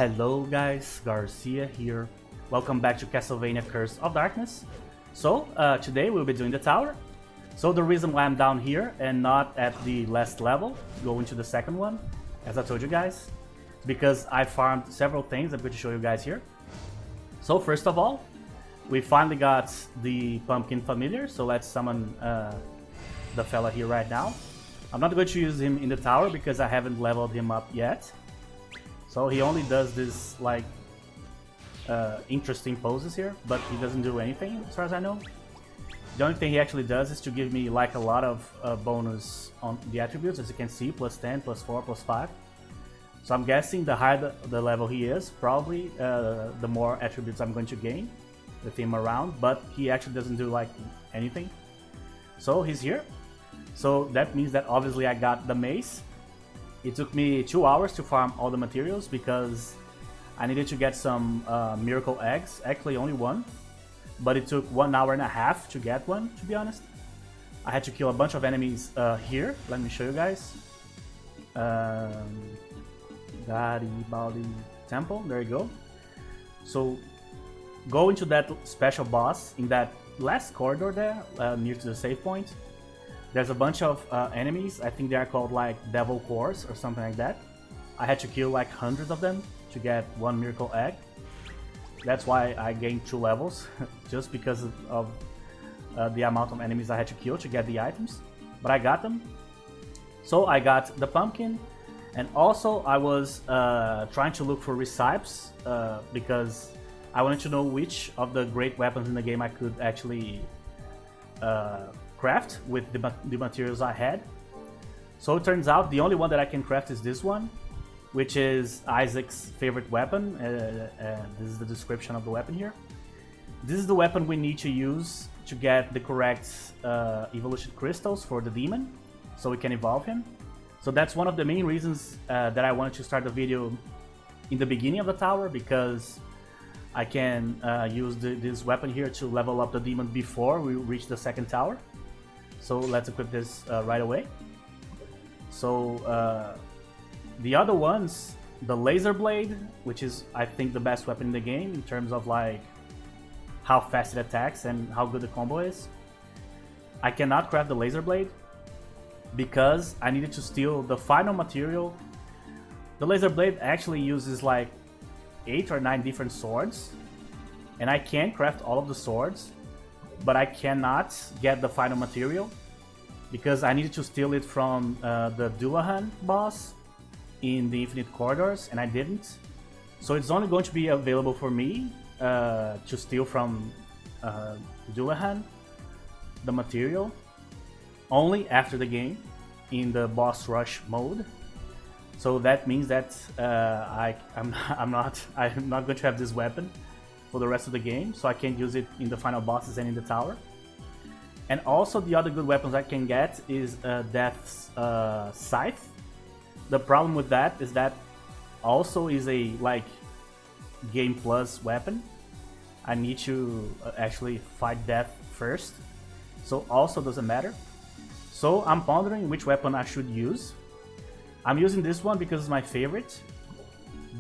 Hello guys, Garcia here. Welcome back to Castlevania Curse of Darkness. So, today we'll be doing the tower. So the reason why I'm down here and not at the last level, going to the second one, as I told you guys, because I farmed several things I'm going to show you guys here. So first of all, we finally got the pumpkin familiar, so let's summon the fella here right now. I'm not going to use him in the tower because I haven't leveled him up yet. So he only does this like interesting poses here, but he doesn't do anything as far as I know. The only thing he actually does is to give me like a lot of bonus on the attributes, as you can see, plus 10, plus 4, plus 5. So I'm guessing the higher the level he is, probably the more attributes I'm going to gain with him around, but he actually doesn't do like anything. So he's here. So that means that obviously I got the mace. It took me 2 hours to farm all the materials because I needed to get some miracle eggs, actually only one, but it took 1 hour and a half to get one, to be honest. I had to kill a bunch of enemies here. Let me show you guys. Garibaldi Temple, there you go. So go into that special boss in that last corridor there, near to the save point. There's a bunch of enemies. I think they are called like devil cores or something like that. I had to kill like hundreds of them to get one miracle egg. That's why I gained 2 levels, just because of the amount of enemies I had to kill to get the items. But I got them. So I got the pumpkin, and also I was trying to look for recipes because I wanted to know which of the great weapons in the game I could actually craft with the materials I had. So it turns out the only one that I can craft is this one, which is Isaac's favorite weapon. This is the description of the weapon here. This is the weapon we need to use to get the correct evolution crystals for the demon, so we can evolve him. So that's one of the main reasons that I wanted to start the video in the beginning of the tower, because I can use this weapon here to level up the demon before we reach the second tower. So let's equip this right away. So the other ones, the laser blade, which is I think the best weapon in the game in terms of like how fast it attacks and how good the combo is. I cannot craft the laser blade because I needed to steal the final material. The laser blade actually uses like 8 or 9 different swords, and I can craft all of the swords, but I cannot get the final material because I needed to steal it from the Dullahan boss in the Infinite Corridors, and I didn't. So it's only going to be available for me to steal from Dullahan the material only after the game in the boss rush mode. So that means that I'm not going to have this weapon for the rest of the game, so I can't use it in the final bosses and in the tower. And also the other good weapons I can get is Death's Scythe. The problem with that is that also is a like game plus weapon. I need to actually fight Death first, so also doesn't matter. So I'm pondering which weapon I should use. I'm using this one because it's my favorite,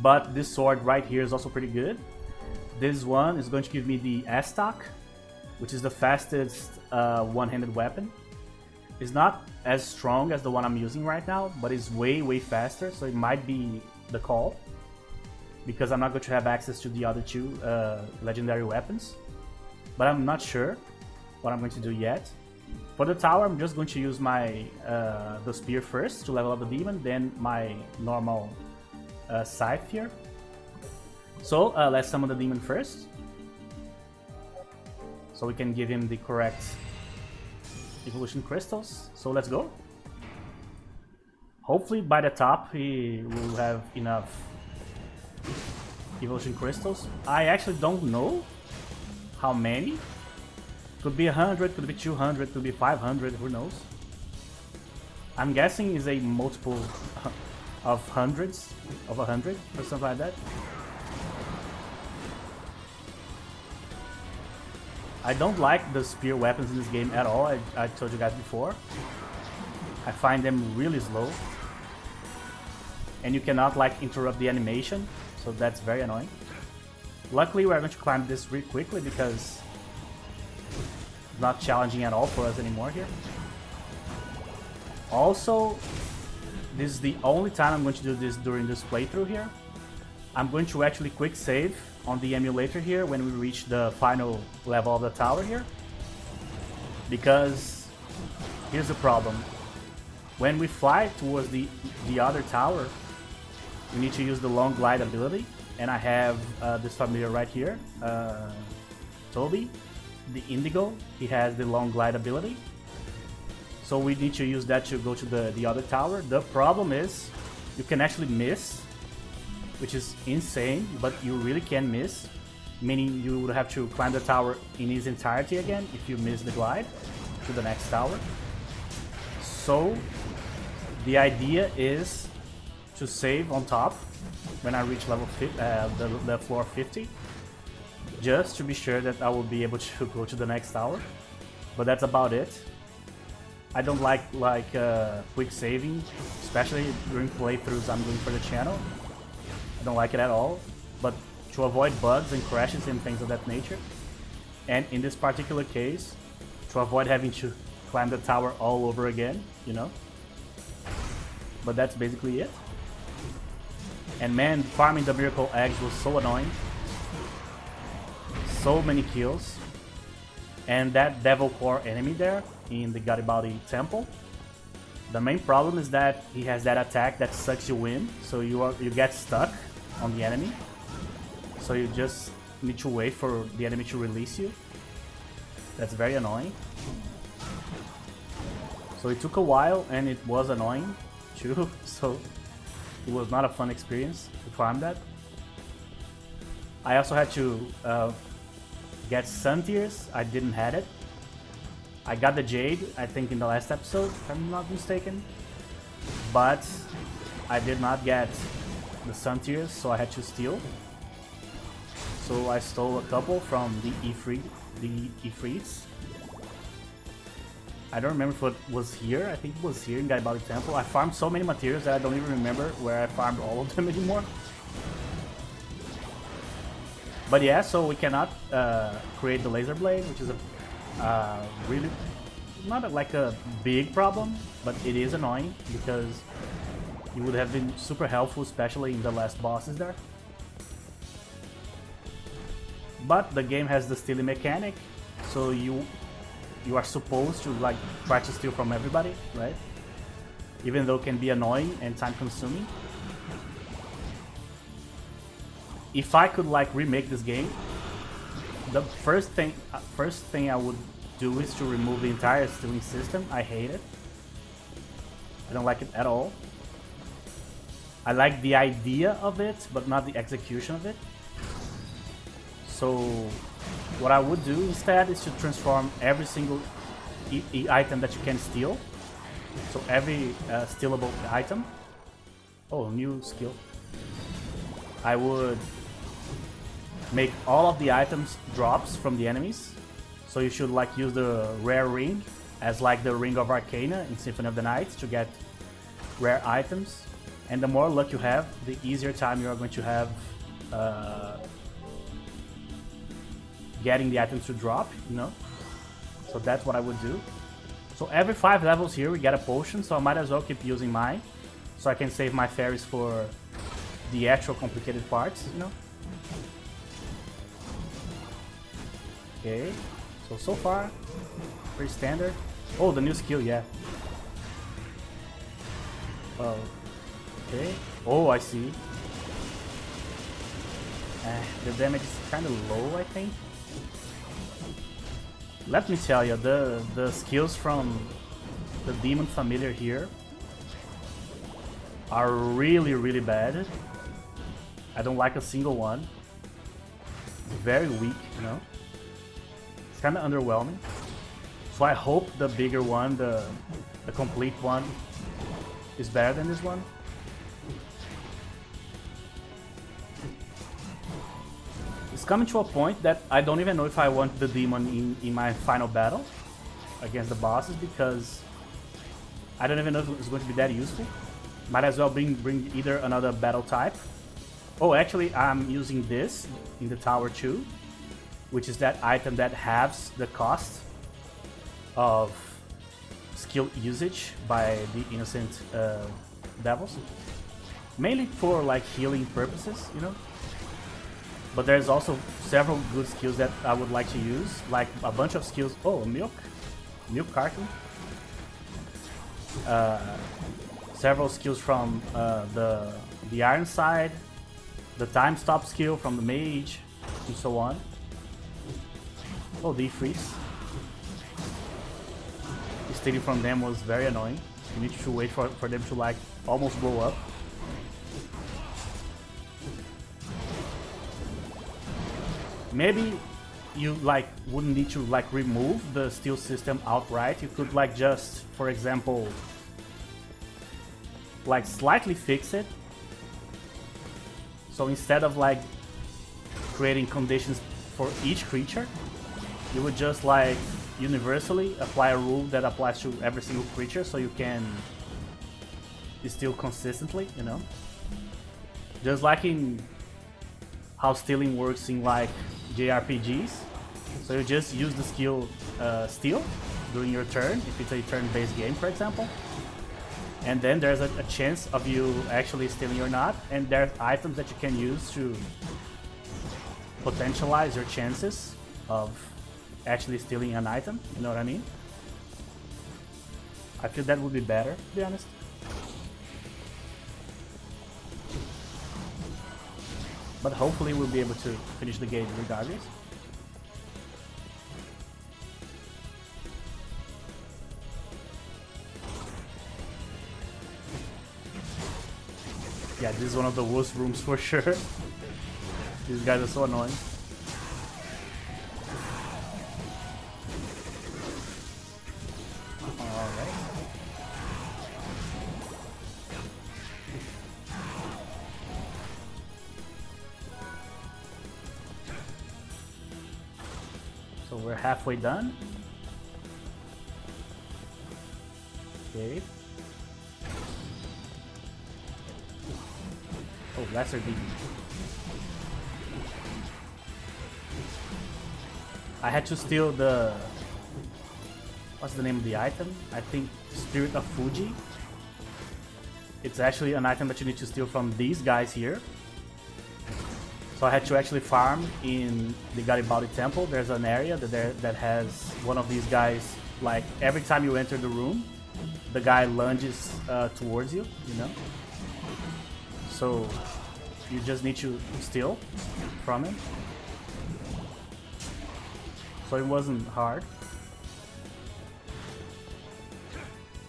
but this sword right here is also pretty good. This one is going to give me the S-Stock, which is the fastest one-handed weapon. It's not as strong as the one I'm using right now, but it's way faster, so it might be the call, because I'm not going to have access to the other 2 legendary weapons. But I'm not sure what I'm going to do yet. For the tower, I'm just going to use my the spear first to level up the demon, then my normal scythe here. So let's summon the demon first, so we can give him the correct evolution crystals. So let's go. Hopefully by the top he will have enough evolution crystals. I actually don't know how many. Could be 100, could be 200, could be 500, who knows. I'm guessing is a multiple of hundreds, of 100 or something like that. I don't like the spear weapons in this game at all, I told you guys before. I find them really slow. And you cannot like interrupt the animation so that's very annoying. Luckily, we're going to climb this really quickly because it's not challenging at all for us anymore here. Also, this is the only time I'm going to do this during this playthrough here. I'm going to actually quick save on the emulator here when we reach the final level of the tower here. Because here's the problem. When we fly towards the other tower, we need to use the long glide ability. And I have this familiar right here, Toby, the Indigo. He has the long glide ability. So we need to use that to go to the other tower. The problem is you can actually miss, which is insane, but you really can miss. Meaning you would have to climb the tower in its entirety again if you miss the glide to the next tower. So the idea is to save on top when I reach level the floor 50, just to be sure that I will be able to go to the next tower. But that's about it. I don't like quick saving, especially during playthroughs I'm doing for the channel. I don't like it at all. But to avoid bugs and crashes and things of that nature, and in this particular case, to avoid having to climb the tower all over again, you know. But that's basically it. And man, farming the miracle eggs was so annoying. So many kills. And that devil core enemy there in the Garibaldi temple. The main problem is that he has that attack that sucks you in, so you get stuck on the enemy. So you just need to wait for the enemy to release you. That's very annoying. So it took a while and it was annoying too, so it was not a fun experience to farm that. I also had to get sun tears. I didn't have it. I got the jade, I think in the last episode, if I'm not mistaken. But I did not get the sun tears, so I had to steal. So I stole a couple from the Ifrits. I don't remember if it was here. I think it was here in Garibaldi Temple. I farmed so many materials that I don't even remember where I farmed all of them anymore. But yeah, so we cannot create the laser blade, which is a really not like a big problem, but it is annoying because it would have been super helpful, especially in the last bosses there. But the game has the stealing mechanic, so you are supposed to like try to steal from everybody, right? Even though it can be annoying and time consuming. If I could like remake this game, the first thing I would do is to remove the entire stealing system. I hate it. I don't like it at all. I like the idea of it, but not the execution of it. So what I would do instead is to transform every single item that you can steal. So every stealable item. Oh, new skill. I would make all of the items drops from the enemies. So you should like use the rare ring as like the Ring of Arcana in Symphony of the Night to get rare items. And the more luck you have, the easier time you are going to have getting the items to drop, you know? So that's what I would do. So every 5 levels here we get a potion, so I might as well keep using mine. So I can save my fairies for the actual complicated parts, you know? Okay, so far, pretty standard. Oh, the new skill, yeah. Oh, okay. Oh, I see. The damage is kind of low, I think. Let me tell you, the skills from the demon familiar here are really, really bad. I don't like a single one. Very weak, you know? It's kind of underwhelming. So I hope the bigger one, the complete one, is better than this one. It's coming to a point that I don't even know if I want the demon in my final battle against the bosses, because I don't even know if it's going to be that useful. Might as well bring either another battle type Oh, actually, I'm using this in the tower too, which is that item that halves the cost of skill usage by the innocent devils. Mainly for like healing purposes, you know. But there's also several good skills that I would like to use, like a bunch of skills. Oh, milk carton. Several skills from the iron side, the time stop skill from the mage, and so on. Oh, defreeze. Stealing from them was very annoying. You need to wait for them to like almost blow up. Maybe you like wouldn't need to like remove the steal system outright. You could like just, for example, like slightly fix it. So instead of like creating conditions for each creature, you would just like universally apply a rule that applies to every single creature, so you can steal consistently, you know? Just like in how stealing works in like JRPGs. So you just use the skill steal during your turn, if it's a turn-based game, for example. And then there's a chance of you actually stealing or not, and there's items that you can use to potentialize your chances of actually stealing an item, you know what I mean? I feel that would be better, to be honest. But hopefully we'll be able to finish the game regardless. Yeah, this is one of the worst rooms for sure. These guys are so annoying. Alright. So we're halfway done. Okay. Oh, lesser demon. I had to steal the... What's the name of the item? I think Spirit of Fuji. It's actually an item that you need to steal from these guys here. So I had to actually farm in the Garibaldi Temple. There's an area that has one of these guys. Like every time you enter the room, the guy lunges towards you, you know? So you just need to steal from him. So it wasn't hard.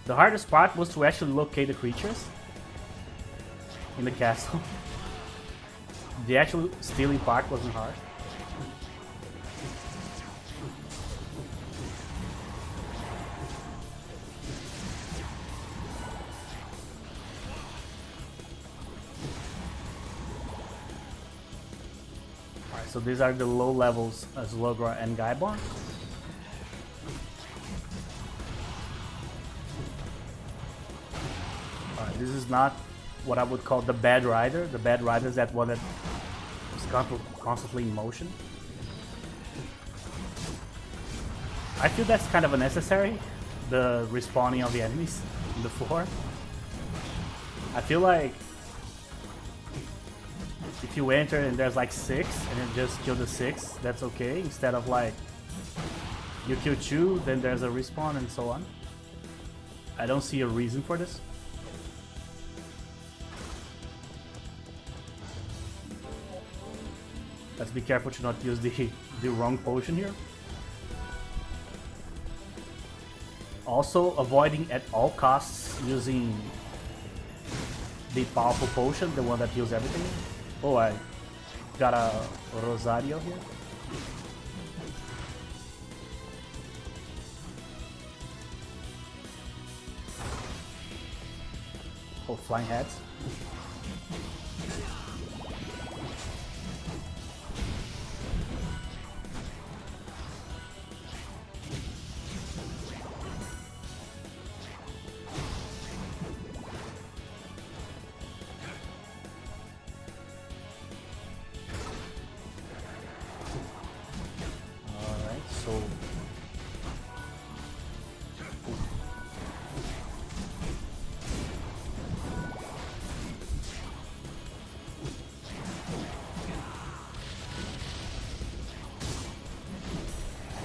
The hardest part was to actually locate the creatures in the castle. The actual stealing part wasn't hard. Alright, so these are the low levels as Logra and Gaiborn. Alright, this is not what I would call the bad rider. The bad rider is that one that is constantly in motion. I feel that's kind of unnecessary, the respawning of the enemies on the floor. I feel like if you enter and there's like 6 and then just kill the 6, that's okay. Instead of like you kill 2, then there's a respawn and so on. I don't see a reason for this. Let's be careful to not use the wrong potion here. Also, avoiding at all costs using the powerful potion, the one that heals everything. Oh, I got a Rosario here. Oh, flying heads.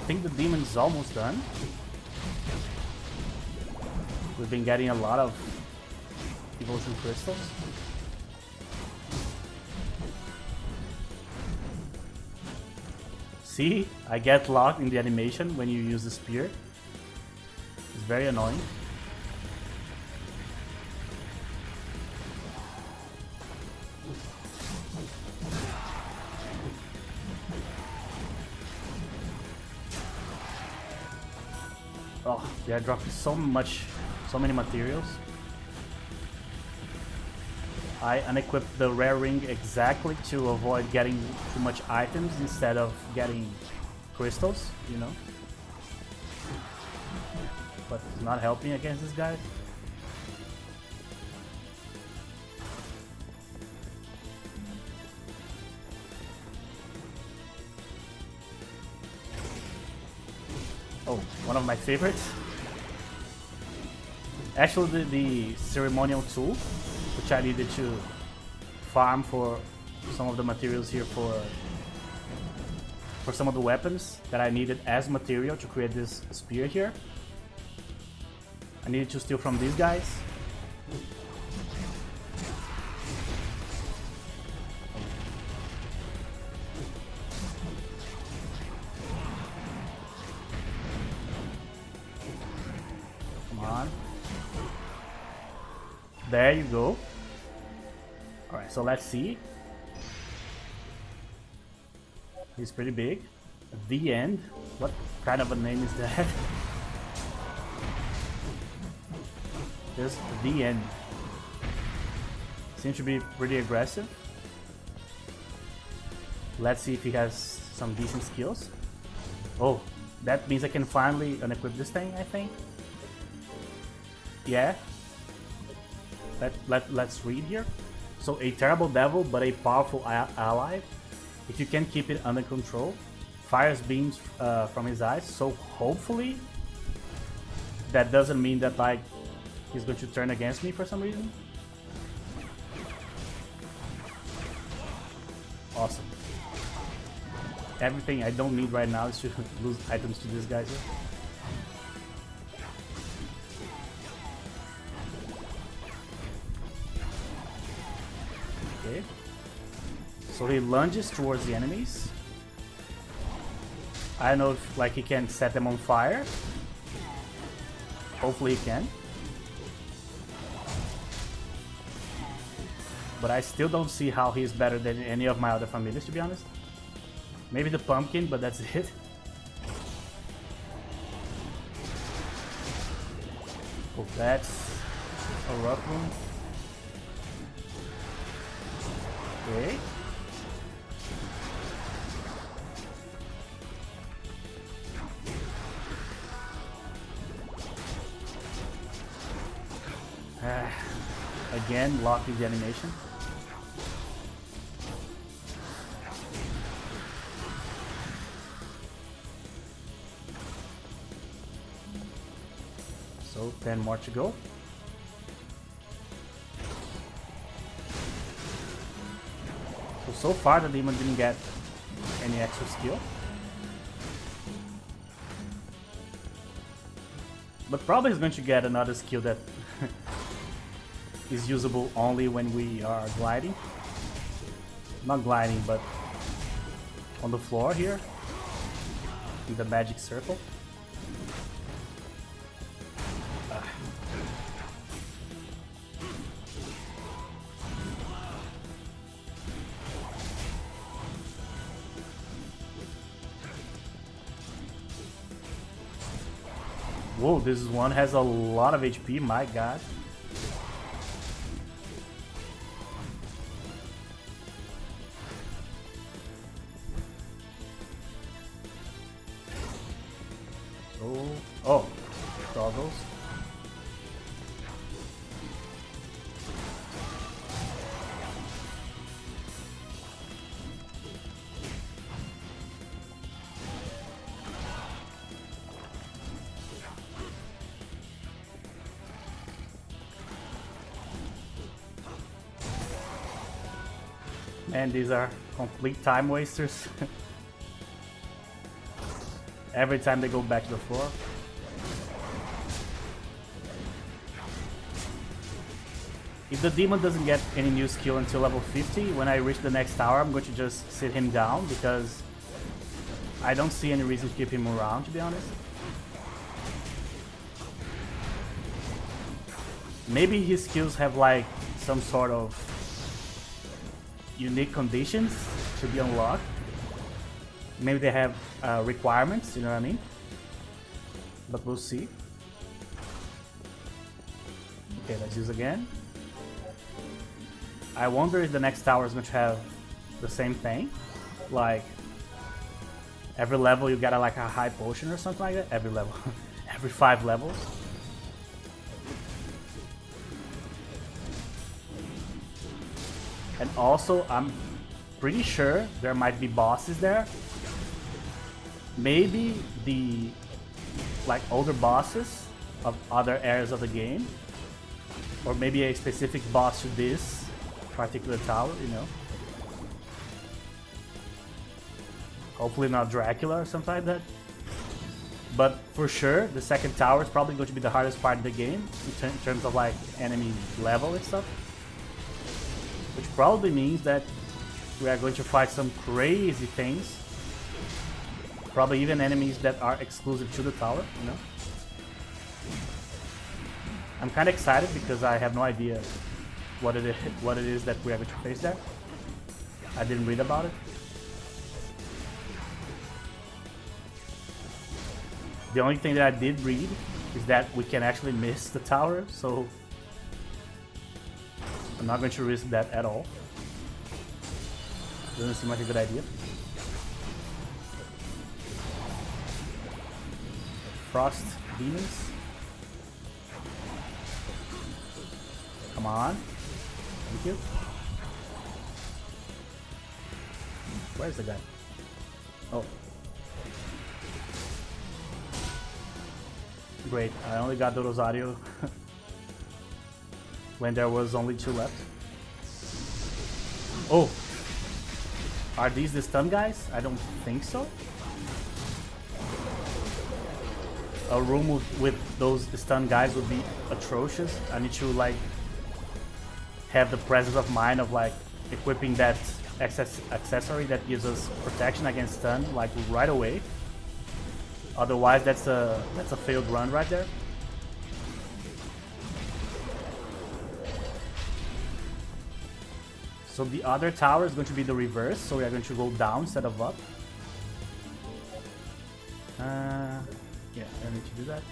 think the demon is almost done. We've been getting a lot of evolution crystals. See, I get locked in the animation when you use the spear. It's very annoying. Oh, they are dropping so many materials. I unequipped the rare ring exactly to avoid getting too much items instead of getting crystals, you know. But it's not helping against this guy. Oh, one of my favorites. Actually, the ceremonial tool, which I needed to farm for some of the materials here for some of the weapons that I needed as material to create this spear here. I needed to steal from these guys. Come on. There you go. Alright, so let's see. He's pretty big. The End. What kind of a name is that? There's The End. Seems to be pretty aggressive. Let's see if he has some decent skills. Oh, that means I can finally unequip this thing, I think. Yeah. Let's read here. So, a terrible devil, but a powerful ally. If you can keep it under control, fires beams from his eyes. So hopefully, that doesn't mean that like he's going to turn against me for some reason. Awesome. Everything I don't need right now is to lose items to these guys here. Okay. So he lunges towards the enemies. I don't know if like he can set them on fire. Hopefully he can. But I still don't see how he's better than any of my other familiars, to be honest. Maybe the pumpkin, but that's it. Oh, that's a rough one. Okay. Again, locked in the animation. So 10 more to go. So far the demon didn't get any extra skill. But probably he's going to get another skill that is usable only when we are gliding. Not gliding, but on the floor here. In the magic circle. Whoa, this one has a lot of HP, my god. Oh, goggles. And these are complete time wasters. every time they go back to the floor. If the demon doesn't get any new skill until level 50, when I reach the next tower, I'm going to just sit him down because I don't see any reason to keep him around, to be honest. Maybe his skills have like some sort of unique conditions to be unlocked. Maybe they have requirements, you know what I mean? But we'll see. Okay, let's use again. I wonder if the next tower is going to have the same thing. Like, every level you get like a high potion or something like that. Every level. Every 5 levels. And also, I'm pretty sure there might be bosses there. Maybe the like older bosses of other areas of the game, or maybe a specific boss to this particular tower, you know. Hopefully not Dracula or something like that. But for sure, the second tower is probably going to be the hardest part of the game in terms of like enemy level and stuff. Which probably means that we are going to fight some crazy things. Probably even enemies that are exclusive to the tower, you know. I'm kind of excited because I have no idea what it is that we are going to face there. I didn't read about it. The only thing that I did read is that we can actually miss the tower, so I'm not going to risk that at all. Doesn't seem like a good idea. Frost demons. Come on. Thank you. Where's the guy? Oh. Great, I only got the Rosario when there was only 2 left. Oh! Are these the stun guys? I don't think so. A room with those stun guys would be atrocious. I need to like have the presence of mind of like equipping that accessory that gives us protection against stun like right away. Otherwise, that's a failed run right there. So the other tower is going to be the reverse, so we are going to go down instead of up. Yeah, I need to do that.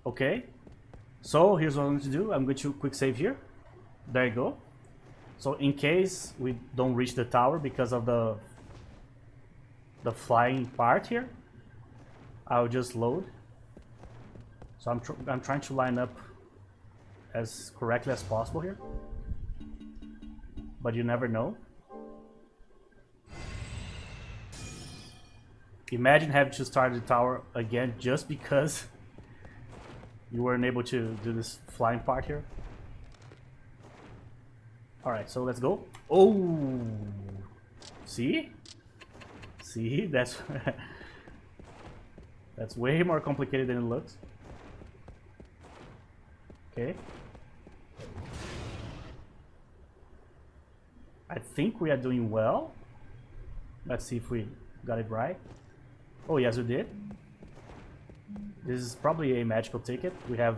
Okay, so here's what I'm going to do. I'm going to quick save here. There you go. So in case we don't reach the tower because of the flying part here, I'll just load. So I'm trying to line up as correctly as possible here, but you never know. Imagine having to start the tower again just because you weren't able to do this flying part here. Alright, so let's go. Oh! See? See? That's that's way more complicated than it looks. Okay. I think we are doing well. Let's see if we got it right. Oh, yes, we did. This is probably a magical ticket. We have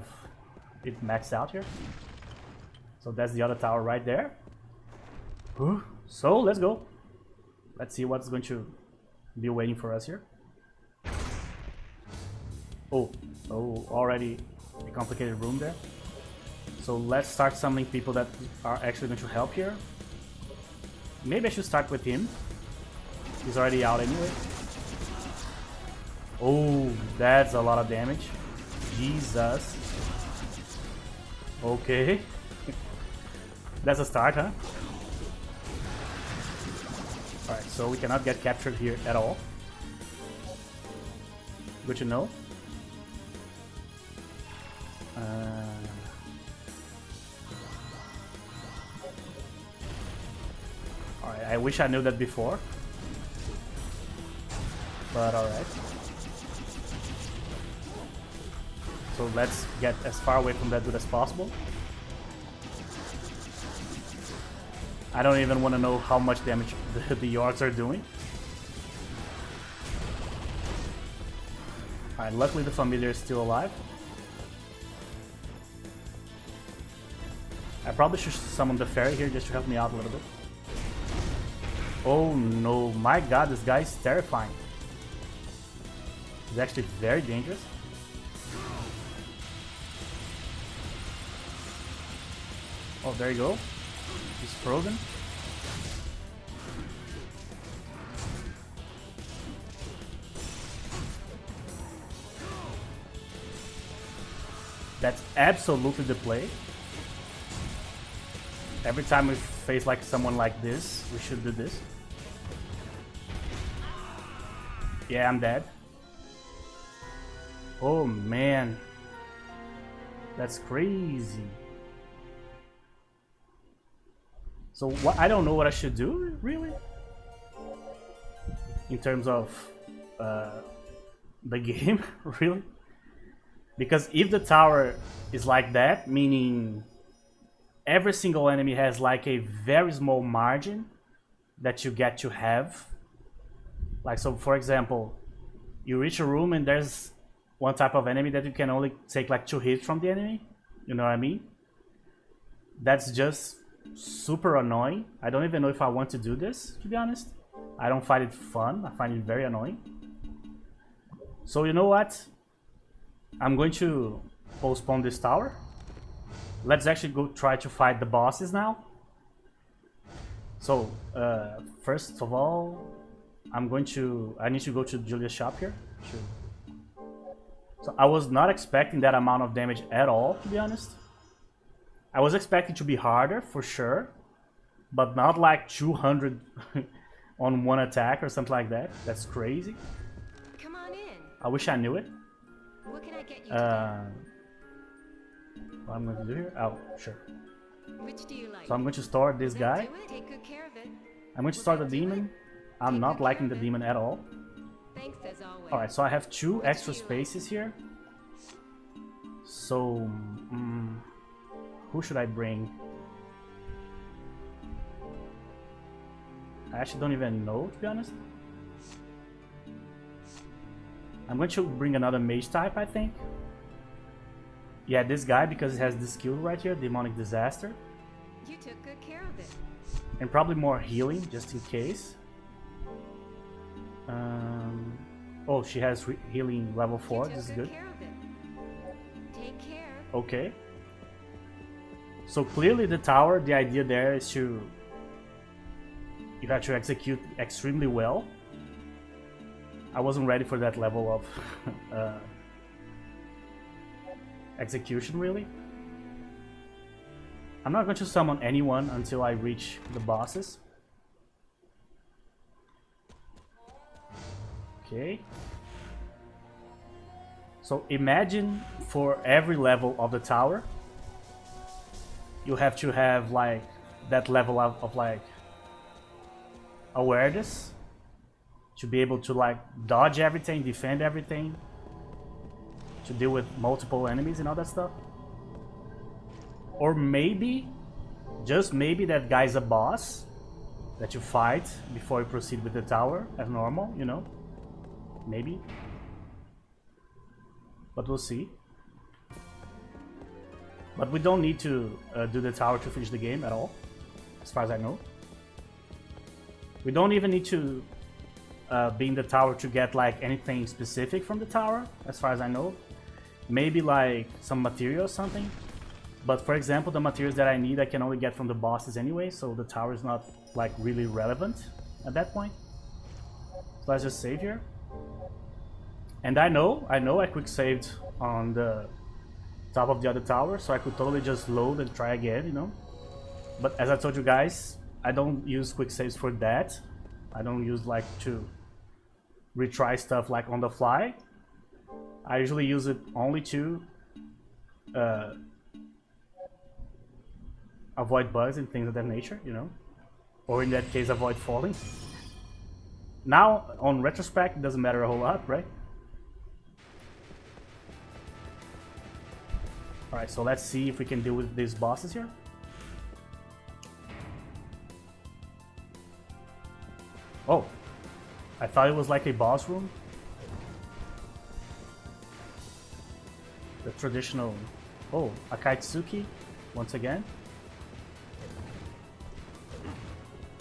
it maxed out here. So that's the other tower right there. So let's go. Let's see what's going to be waiting for us here. Oh, already a complicated room there. So let's start summoning people that are actually going to help here. Maybe I should start with him. He's already out anyway. Oh, that's a lot of damage. Jesus. Okay. That's a start, huh? Alright, so we cannot get captured here at all. Good to know. Alright, I wish I knew that before. But alright. So let's get as far away from that dude as possible. I don't even want to know how much damage the yards are doing. Alright, luckily the familiar is still alive. I probably should summon the fairy here just to help me out a little bit. Oh no, my god, this guy is terrifying. He's actually very dangerous. Oh, there you go. He's frozen. That's absolutely the play. Every time we face like someone like this, we should do this. Yeah, I'm dead. Oh man. That's crazy. So what, I don't know what I should do, really, in terms of the game, really. Because if the tower is like that, meaning every single enemy has like a very small margin that you get to have. Like, so for example, you reach a room and there's one type of enemy that you can only take like 2 hits from the enemy. You know what I mean? That's just super annoying. I don't even know if I want to do this, to be honest. I don't find it fun. I find it very annoying. So you know what? I'm going to postpone this tower. Let's actually go try to fight the bosses now. So first of all, I need to go to Julia's shop here. Sure. So I was not expecting that amount of damage at all, to be honest. I was expecting to be harder for sure, but not like 200 on one attack or something like that. That's crazy. Come on in. I wish I knew it. What can I get you? What I'm going to do here? Oh, sure. Which do you like? So I'm going to start this guy. Take good care of it. I'm going to start the demon. I'm not liking the demon at all. Thanks as always. Alright, so I have 2 extra spaces here. So, who should I bring? I actually don't even know, to be honest. I'm going to bring another mage type, I think. Yeah, this guy, because he has this skill right here, Demonic Disaster. You took good care of it. And probably more healing, just in case. Oh, she has healing level 4, this is good. Care of it. Take care. Okay. So clearly the tower, the idea there is to... You have to execute extremely well. I wasn't ready for that level of execution, really. I'm not going to summon anyone until I reach the bosses. Okay. So imagine for every level of the tower, you have to have like that level of like awareness to be able to like dodge everything, defend everything, to deal with multiple enemies and all that stuff. Or maybe, just maybe, that guy's a boss that you fight before you proceed with the tower as normal, you know? Maybe. But we'll see. But we don't need to do the tower to finish the game at all, as far as I know. We don't even need to be in the tower to get like anything specific from the tower, as far as I know. Maybe like some material or something. But for example, the materials that I need I can only get from the bosses anyway, so the tower is not like really relevant at that point. So let's just save here. And I know I quick saved on the top of the other tower, so I could totally just load and try again, you know. But as I told you guys, I don't use quick saves for that. I don't use like to retry stuff like on the fly. I usually use it only to avoid bugs and things of that nature, you know. Or in that case, avoid falling. Now, on retrospect, it doesn't matter a whole lot, right? Alright, so let's see if we can deal with these bosses here. Oh, I thought it was like a boss room. The traditional... Oh, Akaitsuki, once again.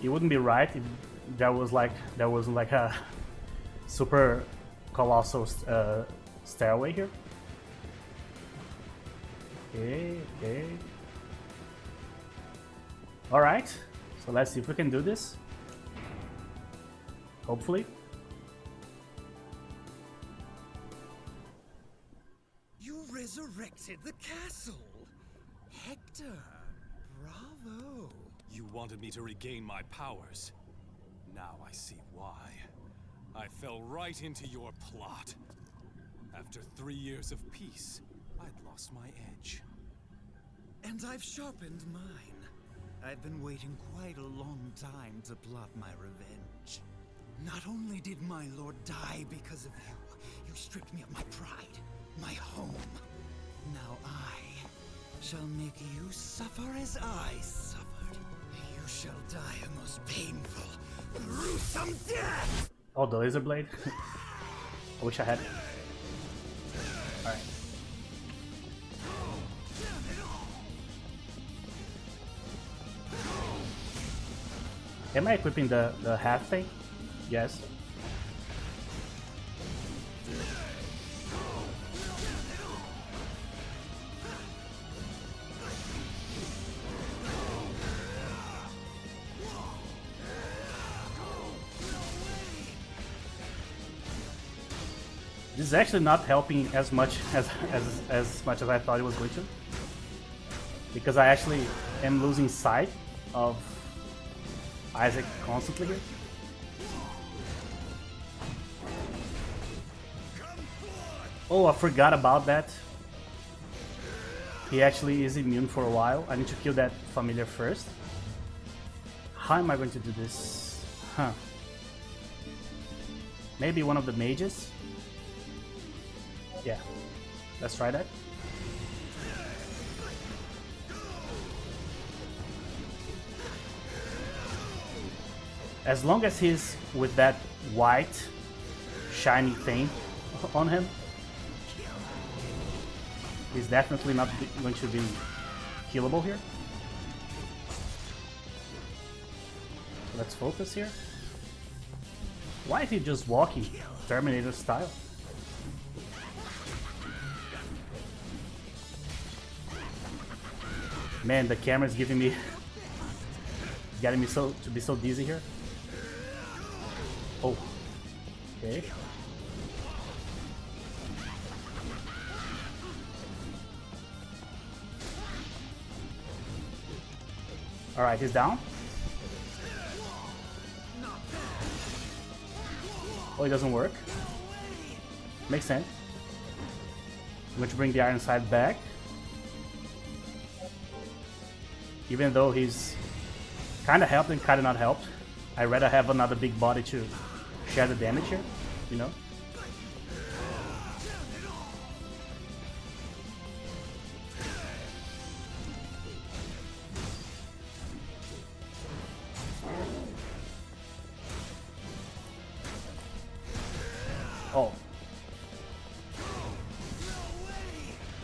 It wouldn't be right if there wasn't like a super colossal stairway here. Okay. Alright, so let's see if we can do this. Hopefully. You resurrected the castle! Hector, bravo! You wanted me to regain my powers. Now I see why. I fell right into your plot. After 3 years of peace, I'd lost my edge. And I've sharpened mine. I've been waiting quite a long time to plot my revenge. Not only did my lord die because of you, you stripped me of my pride, my home. Now I shall make you suffer as I suffered. You shall die a most painful, gruesome death! Oh, the laser blade. I wish I had it. Alright. Am I equipping the half thing? Yes. This is actually not helping as much as I thought it was going to, because I actually am losing sight of Isaac constantly here. Oh, I forgot about that. He actually is immune for a while. I need to kill that familiar first. How am I going to do this? Huh. Maybe one of the mages? Yeah, let's try that. As long as he's with that white, shiny thing on him, he's definitely not going to be killable here. Let's focus here. Why is he just walking Terminator style? Man, the camera is giving me, getting me to be so dizzy here. Oh, okay. All right, he's down. Oh, it doesn't work. Makes sense. I'm going to bring the iron side back. Even though he's kind of helped and kind of not helped. I'd rather have another big body to share the damage here, you know? Oh.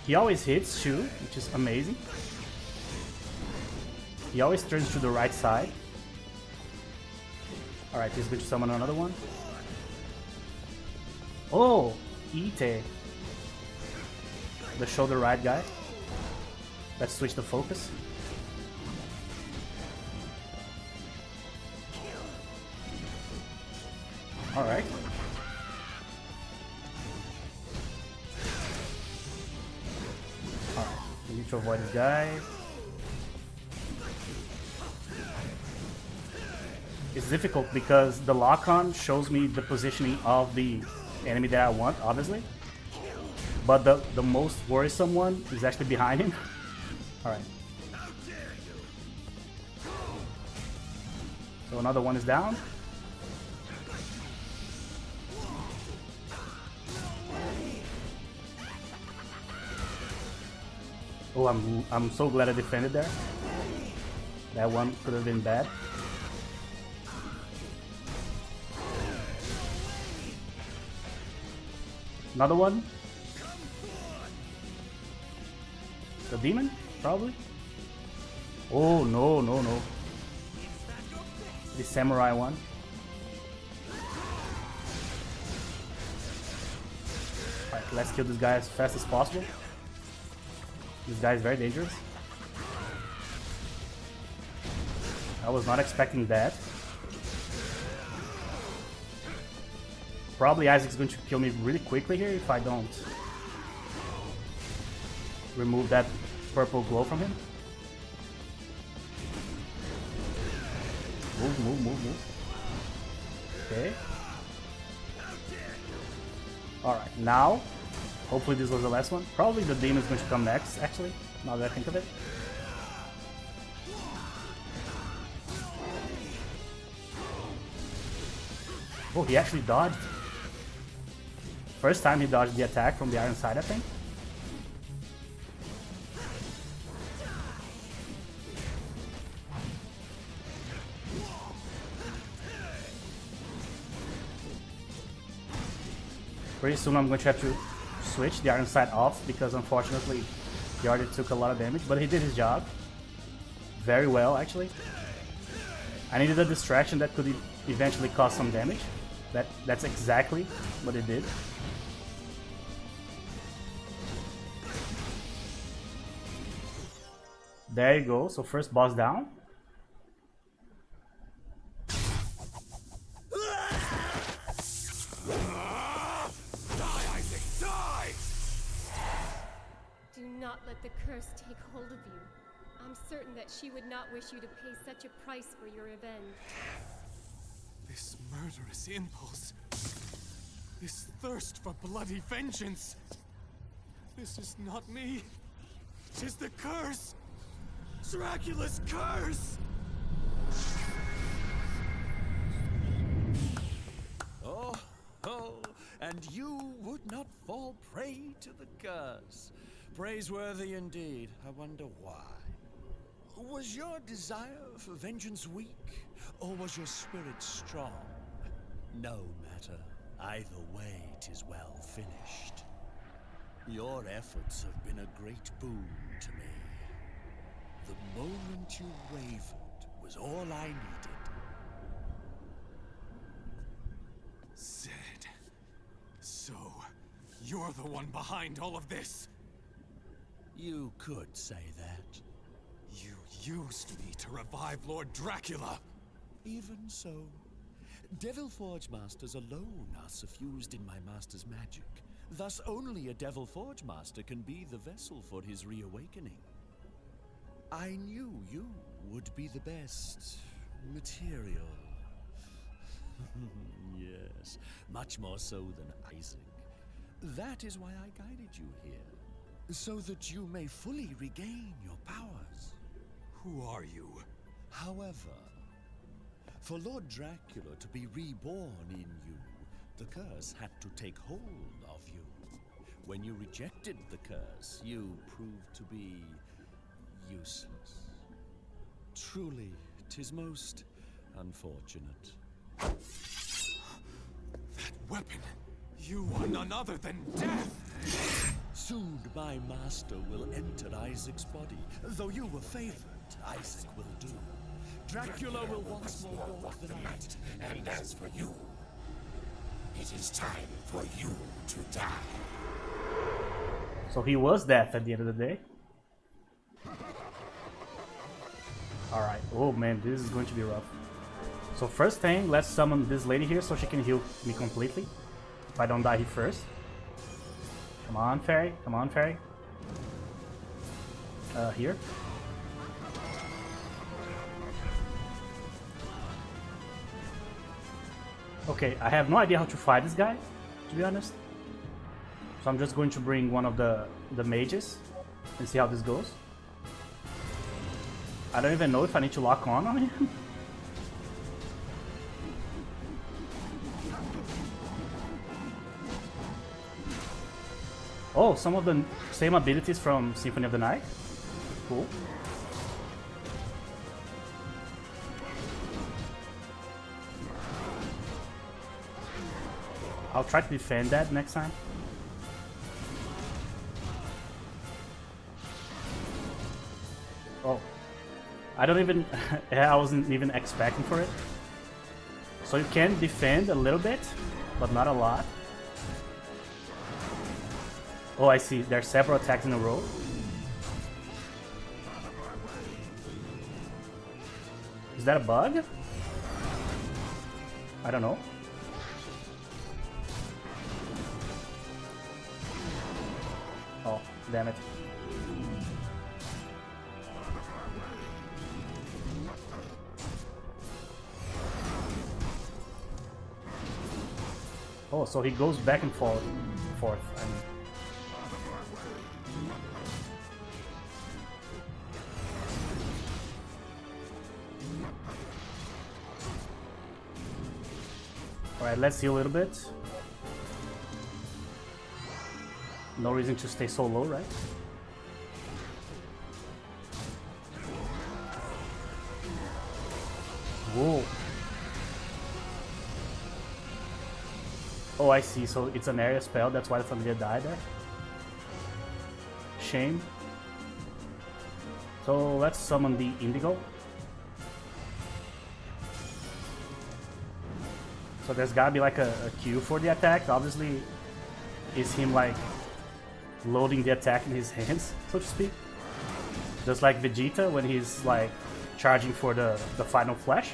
He always hits too, which is amazing. He always turns to the right side. Alright, he's going to summon another one. Oh! Ite. The shoulder right guy. Let's switch the focus. Alright. Alright, we need to avoid this guy. It's difficult because the lock-on shows me the positioning of the enemy that I want, obviously. But the most worrisome one is actually behind him. Alright. So another one is down. Oh, I'm so glad I defended there. That one could have been bad. Another one. The demon, probably. Oh no, no, no. The samurai one. Alright, let's kill this guy as fast as possible. This guy is very dangerous. I was not expecting that. Probably Isaac's going to kill me really quickly here if I don't remove that purple glow from him. Move, move, move, move. Okay. Alright, now, hopefully this was the last one. Probably the demon's going to come next, actually, now that I think of it. Oh, he actually dodged. First time he dodged the attack from the iron side, I think. Pretty soon I'm going to have to switch the iron side off because unfortunately he already took a lot of damage, but he did his job very well actually. I needed a distraction that could eventually cause some damage. That's exactly what it did. There you go, so first boss down. Do not let the curse take hold of you. I'm certain that she would not wish you to pay such a price for your revenge. This murderous impulse. This thirst for bloody vengeance. This is not me. 'Tis the curse. Dracula's curse! Oh, and you would not fall prey to the curse. Praiseworthy indeed. I wonder why. Was your desire for vengeance weak, or was your spirit strong? No matter. Either way, 'tis well finished. Your efforts have been a great boon to me. The moment you wavered was all I needed. Zed. So, you're the one behind all of this. You could say that. You used me to revive Lord Dracula. Even so, Devil Forge Masters alone are suffused in my master's magic. Thus only a Devil Forge Master can be the vessel for his reawakening. I knew you would be the best material. Yes, much more so than Isaac. That is why I guided you here, so that you may fully regain your powers. Who are you? However, for Lord Dracula to be reborn in you, the curse had to take hold of you. When you rejected the curse, you proved to be useless. Truly, 'tis most unfortunate. That weapon! You are none other than death! Soon my master will enter Isaac's body. Though you were favored, Isaac will do. Dracula will once more walk the night. And as for you, it is time for you to die. So he was death at the end of the day. Alright, oh man, this is going to be rough. So first thing, let's summon this lady here so she can heal me completely. If I don't die here first. Come on, fairy. Come on, fairy. Here. Okay, I have no idea how to fight this guy, to be honest. So I'm just going to bring one of the mages and see how this goes. I don't even know if I need to lock on him. Oh, some of the same abilities from Symphony of the Night. Cool. I'll try to defend that next time. Oh. I don't even... I wasn't even expecting for it. So you can defend a little bit, but not a lot. Oh, I see. There are several attacks in a row. Is that a bug? I don't know. Oh, damn it. Oh, so he goes back and forth. I mean. Alright, let's heal a little bit. No reason to stay so low, right? Whoa. Oh, I see. So it's an area spell. That's why the familiar died there. Shame. So let's summon the Indigo. So there's gotta be like a queue for the attack. Obviously, is him like loading the attack in his hands, so to speak. Just like Vegeta when he's like charging for the final flash.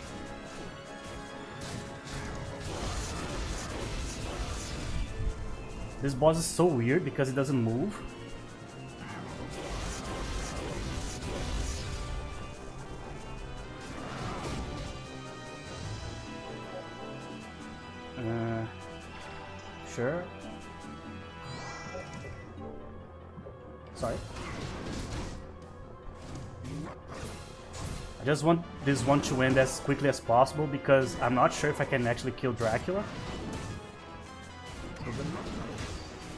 This boss is so weird because it doesn't move. Sure. Sorry. I just want this one to end as quickly as possible because I'm not sure if I can actually kill Dracula.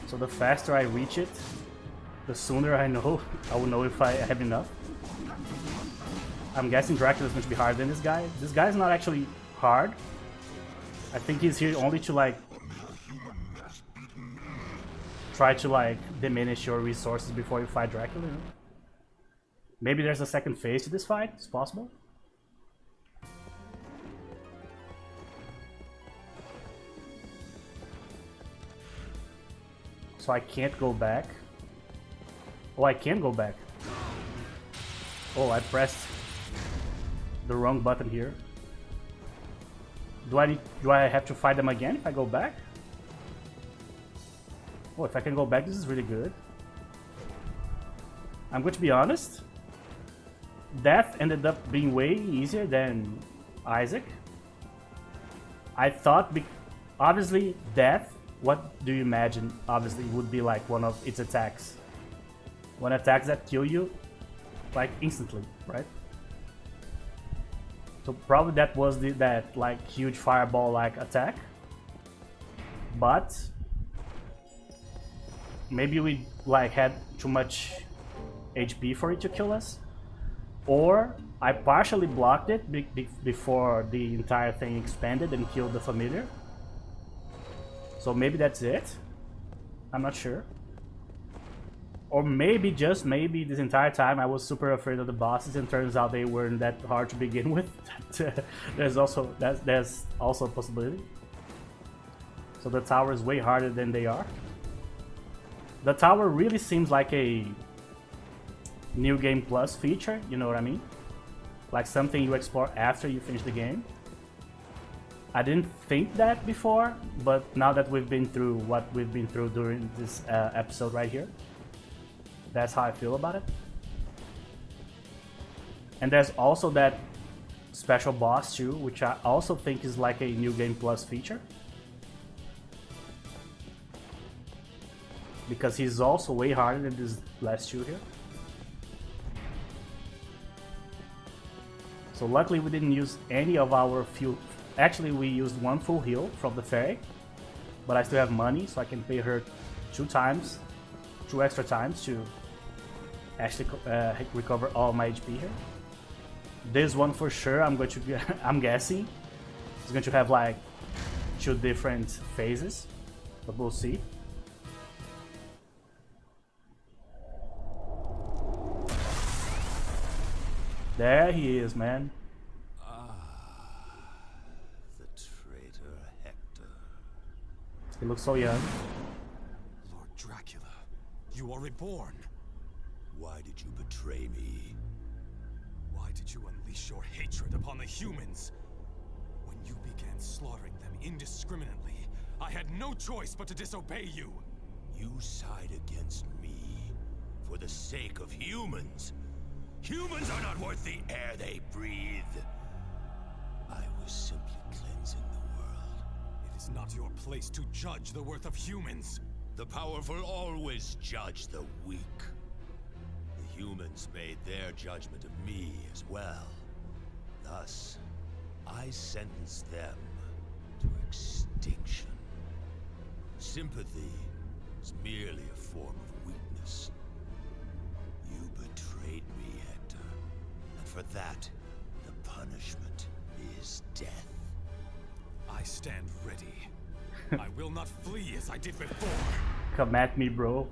So the faster I reach it, the sooner I will know if I have enough. I'm guessing Dracula is going to be harder than this guy. This guy's not actually hard. I think he's here only to like try to like diminish your resources before you fight Dracula. You know? Maybe there's a second phase to this fight. It's possible. So I can't go back. Oh, I can go back. Oh, I pressed the wrong button here. Do I have to fight them again if I go back? Oh, if I can go back, this is really good. I'm going to be honest. Death ended up being way easier than Isaac. I thought, obviously, Death, what do you imagine? Obviously, would be like one of its attacks. One attacks that kill you, like instantly, right? So probably that was that like huge fireball like attack. But maybe we like had too much HP for it to kill us, or I partially blocked it before the entire thing expanded and killed the familiar. So maybe that's it. I'm not sure. Or maybe, just maybe, this entire time I was super afraid of the bosses and turns out they weren't that hard to begin with. there's also a possibility. So the tower is way harder than they are. The tower really seems like a New Game Plus feature, you know what I mean? Like something you explore after you finish the game. I didn't think that before, but now that we've been through what we've been through during this episode right here, that's how I feel about it. And there's also that special boss too, which I also think is like a New Game Plus feature. Because he's also way harder than this last two here. So luckily we didn't use any of our few... Actually we used one full heal from the fairy. But I still have money, so I can pay her 2 times 2 extra times to actually recover all my HP here. This one for sure, I'm guessing it's going to have like 2 different phases, but we'll see. There he is, man. The traitor Hector. He looks so young. Lord Dracula, you are reborn. Why did you betray me? Why did you unleash your hatred upon the humans? When you began slaughtering them indiscriminately, I had no choice but to disobey you. You side against me for the sake of humans. Humans are not worth the air they breathe. I was simply cleansing the world. It is not your place to judge the worth of humans. The powerful always judge the weak. The humans made their judgment of me as well. Thus, I sentenced them to extinction. Sympathy is merely a form of weakness. You betrayed me, Hector, and for that, the punishment is death. I stand ready. I will not flee as I did before. Come at me, bro.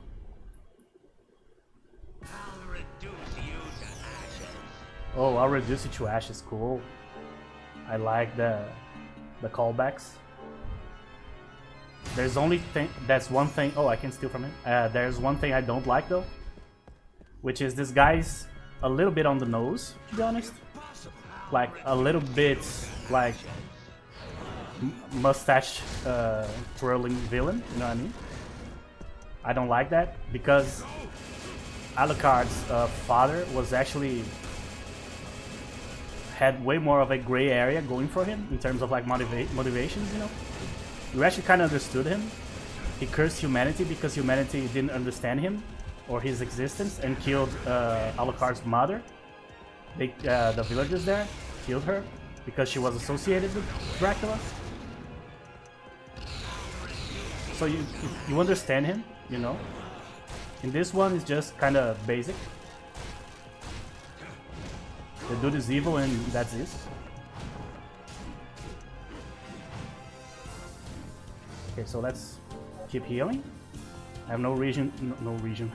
I'll reduce you to ashes. Oh, I'll reduce it to ashes. Cool. I like the callbacks. There's only thing. That's one thing. Oh, I can steal from him. There's one thing I don't like though, which is this guy's a little bit on the nose, to be honest. Like a little bit like mustache twirling villain. You know what I mean? I don't like that because Alucard's father was actually had way more of a gray area going for him in terms of like motivations, you know. You actually kind of understood him. He cursed humanity because humanity didn't understand him or his existence and killed Alucard's mother. The villagers there killed her because she was associated with Dracula. So you understand him, you know. In this one, it's just kind of basic. The dude is evil and that's it. Okay, so let's keep healing. I have no reason,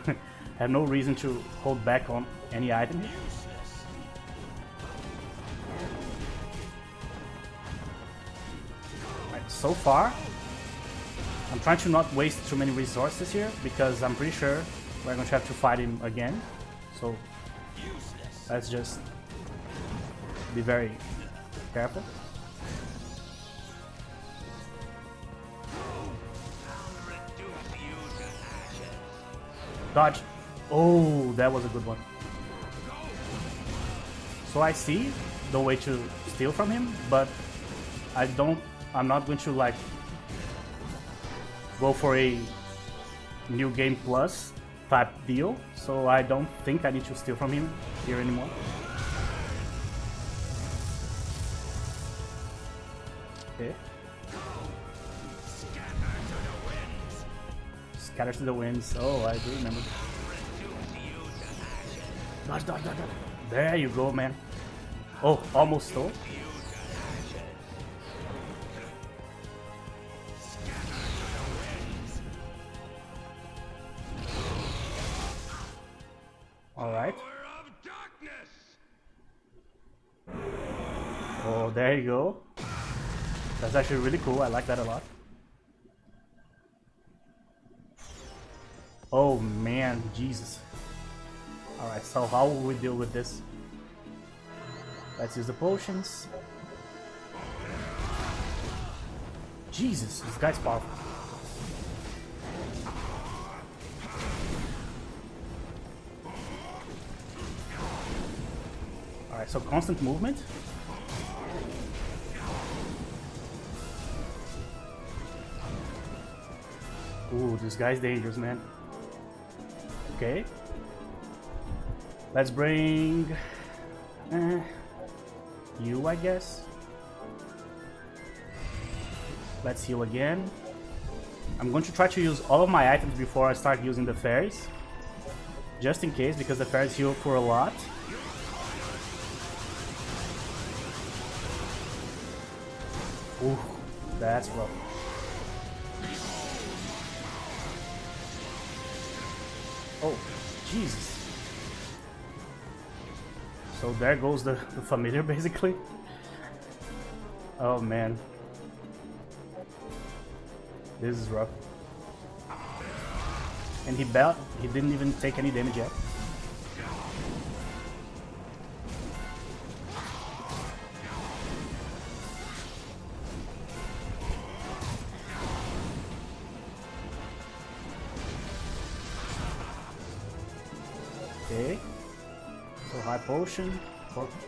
I have no reason to hold back on any item here. Right, so far, I'm trying to not waste too many resources here because I'm pretty sure we're going to have to fight him again. So let's just be very careful. Dodge. Oh, that was a good one. So I see the way to steal from him, but I'm not going to like go for a new game plus type deal. So I don't think I need to steal from him here anymore. Okay. Scatter to the winds. Oh, I do remember. Dodge, dodge, dodge, dodge. There you go, man. Oh, almost stole. All right. Oh, there you go. That's actually really cool. I like that a lot. Oh man, Jesus. Alright, so how will we deal with this? Let's use the potions. Jesus, this guy's powerful. Alright, so constant movement. Ooh, this guy's dangerous, man. Okay. Let's bring you, I guess. Let's heal again. I'm going to try to use all of my items before I start using the fairies. Just in case, because the fairies heal for a lot. Ooh, that's rough. Oh, Jesus. So there goes the familiar, basically. Oh, man. This is rough. And he didn't even take any damage yet. Okay. So high potion,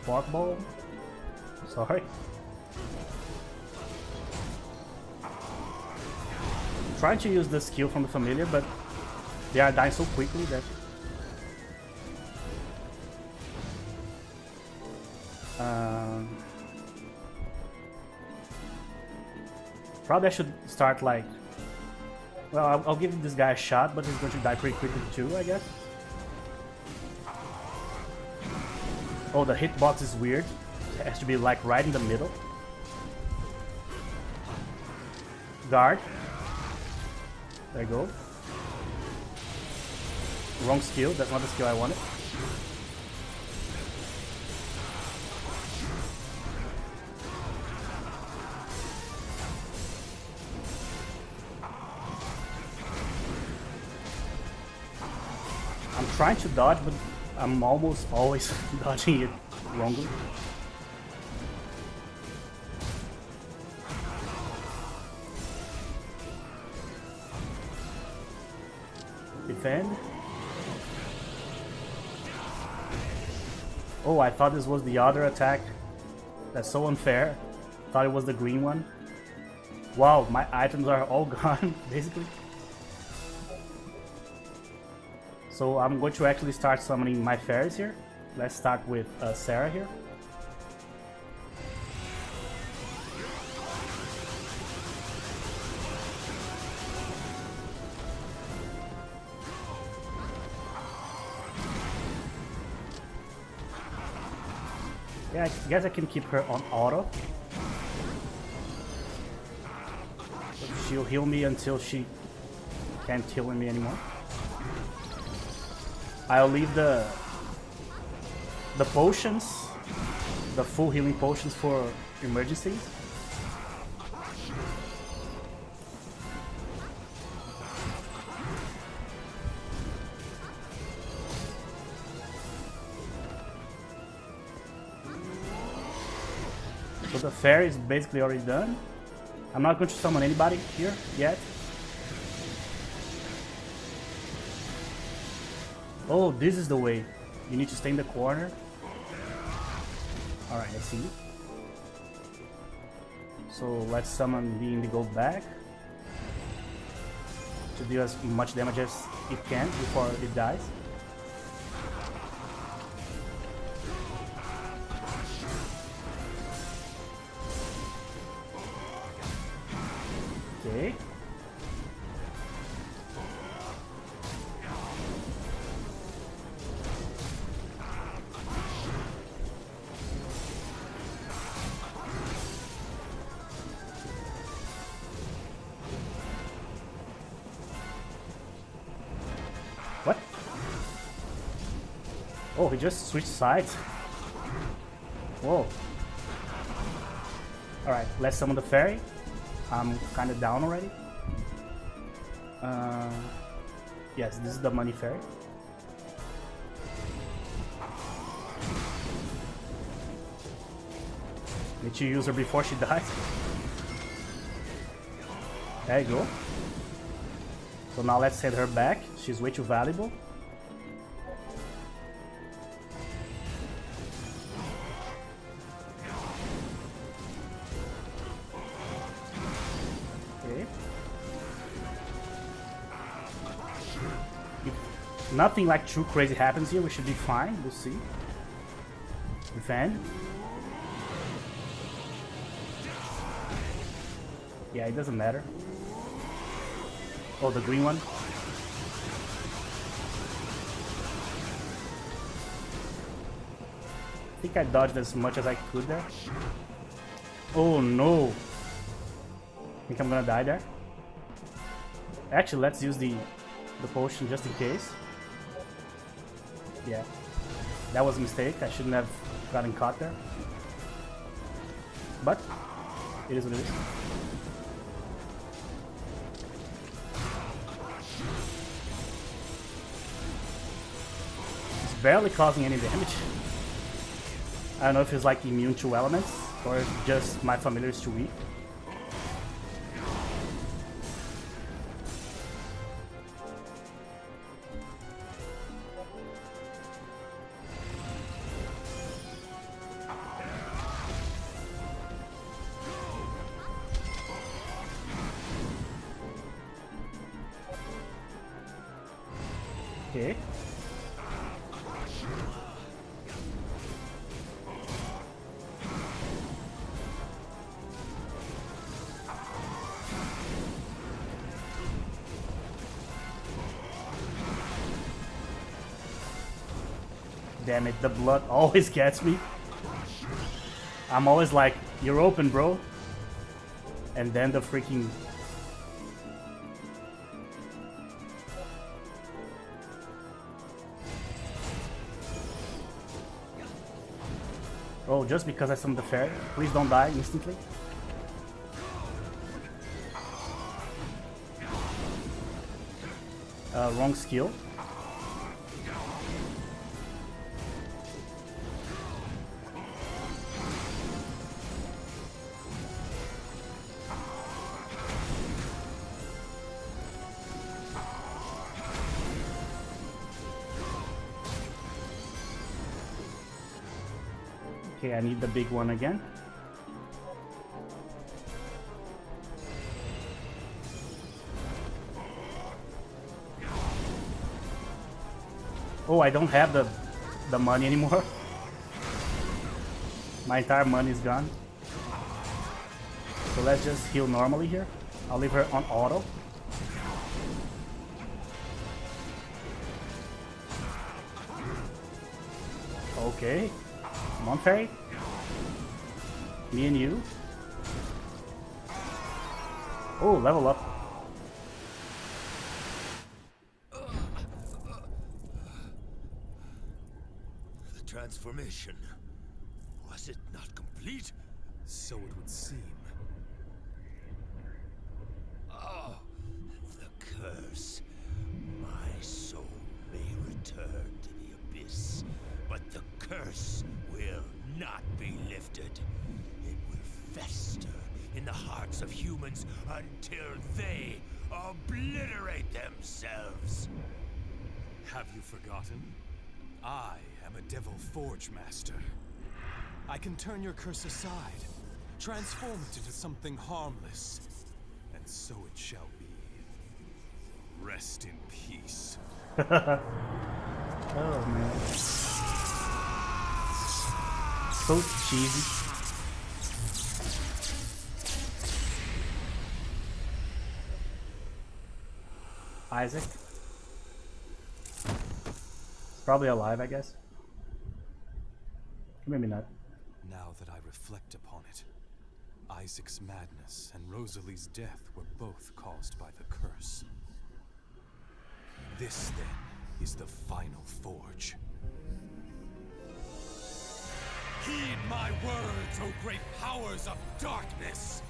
pork ball. Sorry. Trying to use the skill from the familiar, but they are dying so quickly that probably I should start like, well, I'll give this guy a shot, but he's going to die pretty quickly too, I guess. Oh, the hitbox is weird. It has to be like right in the middle. Guard. There you go. Wrong skill, that's not the skill I wanted. I'm trying to dodge, but I'm almost always dodging it wrongly. Defend. Oh, I thought this was the other attack. That's so unfair. Thought it was the green one. Wow, my items are all gone, basically. So I'm going to actually start summoning my fairies here. Let's start with Sarah here. Yeah, I guess I can keep her on auto. She'll heal me until she can't heal me anymore. I'll leave the potions, the full healing potions for emergencies. So the fairy is basically already done. I'm not going to summon anybody here yet. Oh, this is the way. You need to stay in the corner. Alright, I see. So let's summon the Indigo back to do as much damage as it can before it dies. Okay. What? Oh, he just switched sides. Whoa. Alright, let's summon the fairy. I'm kind of down already. Yes, this is the money fairy. Need to use her before she dies. There you go. So now let's send her back. She's way too valuable. Okay. If nothing like too crazy happens here, we should be fine. We'll see. Defend. Yeah, it doesn't matter. Oh, the green one. I think I dodged as much as I could there. Oh no! I think I'm gonna die there. Actually, let's use the potion just in case. Yeah, that was a mistake. I shouldn't have gotten caught there. But it is what it is. It's barely causing any damage. I don't know if it's like immune to elements or if just my familiar is too weak. Okay. Damn it, the blood always gets me. I'm always like, you're open, bro. And then the freaking... Oh, just because I summoned the fairy. Please don't die instantly. Wrong skill. Okay, I need the big one again. Oh, I don't have the money anymore. My entire money is gone. So let's just heal normally here. I'll leave her on auto. Okay. Come on, fairy. Me and you. Oh, level up. The transformation. Was it not complete? So it would seem. Oh, the curse. My soul may return to the abyss, but the curse will not be lifted. It will fester in the hearts of humans until they obliterate themselves. Have you forgotten? I am a Devil Forge Master. I can turn your curse aside, transform it into something harmless, and so it shall be. Rest in peace. Oh man. So cheesy. Isaac. Probably alive, I guess. Maybe not. Now that I reflect upon it, Isaac's madness and Rosalie's death were both caused by the curse. This, then, is the final forge. Heed my words, O great powers of darkness!